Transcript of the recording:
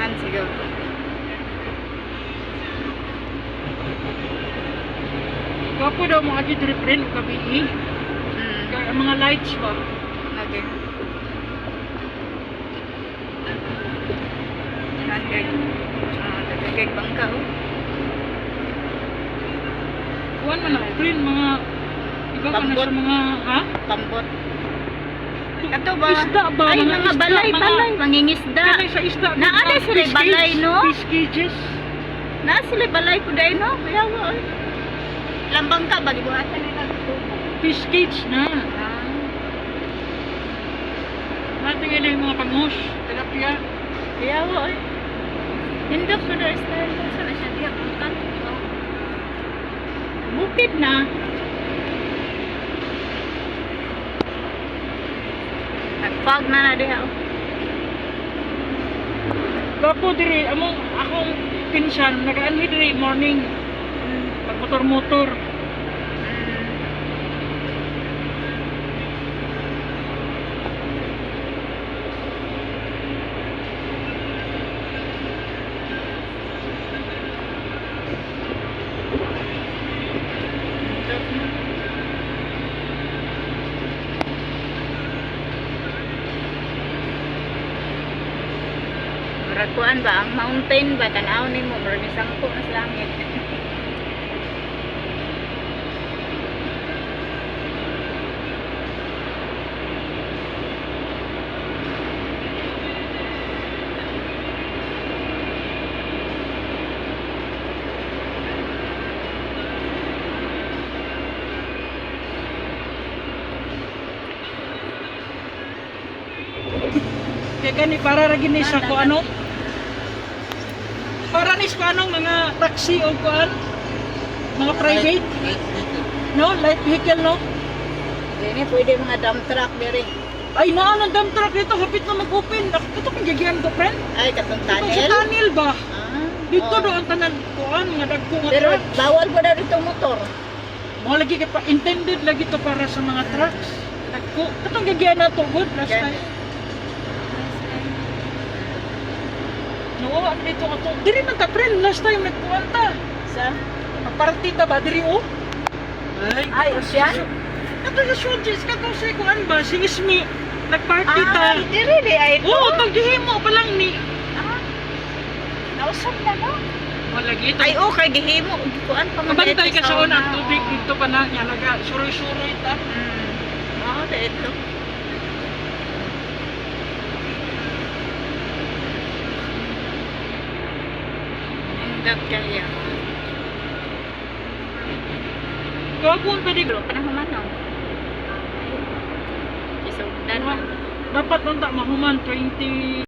man siguro. Kapo daw mo agi diri friend o kabihi. Kaya ang mga lights ba? Okay. Nagagag bangka oh. Kuwan man na friend mga iba ka na Pambot. sa mga ha? Pambot. Kato ba? Isda ba? Ay, mga isda, balay, mangingisda. Kanay sa isda. Naano mga sila fish balay, cages, no? Fish cages. Na sila balay ko dahil no? Kaya mo oy. Lambang ka ba gibuhatan nila dito? Fish cage na. Ah. Natingin na yung mga pangus. Tilapia. Kaya mo oy. Hindot ko dahil style ko sa siya diya bukan. Bukid na. Nagpag na diha. Kapo diri among akong pinsan nagaanhi diri morning. Pag motor-motor. Rakuan ba ang mountain ba tanaw nimo murag sangko na sa langit. Kaya gani para ra gini sa ko ano? Para ni sa anong mga taxi o kuan? Mga private? No, light vehicle no? Dini pwede mga dump truck diri. Ay naa ng dump truck dito hapit na mag-open. Ito kung gigian ko friend. Ay katong Ito sa tunnel. tunnel ba? Ah. Dito oh. do ang tanan kuan mga dagko nga Pero truck. bawal po daw dito motor. Mga lagi kay pa intended lagi to para sa mga trucks. Dagko. Katong gigian na to good last Yan. time. Nawawa dito ato. Diri man ta friend last time nagkuan ta. Sa Party ta ba diri o? Ay, Ocean? Kato sa showbiz kato sa kuan ba si Ismi nagparty ta. Ay, diri di ay ito. Oo, paghihimo pa lang ni. Ah. Nausap na no? Wala gito. Ay, okay, gihimo. Kuan pa man Kabantay dito ka sa unang una. tubig dito pa na niya naga suroy-suroy ta. Oo, dito. Hindot kaya. Gagawin pa di. Panahon man no? Isugdan man. Dapat nung ta mahuman 20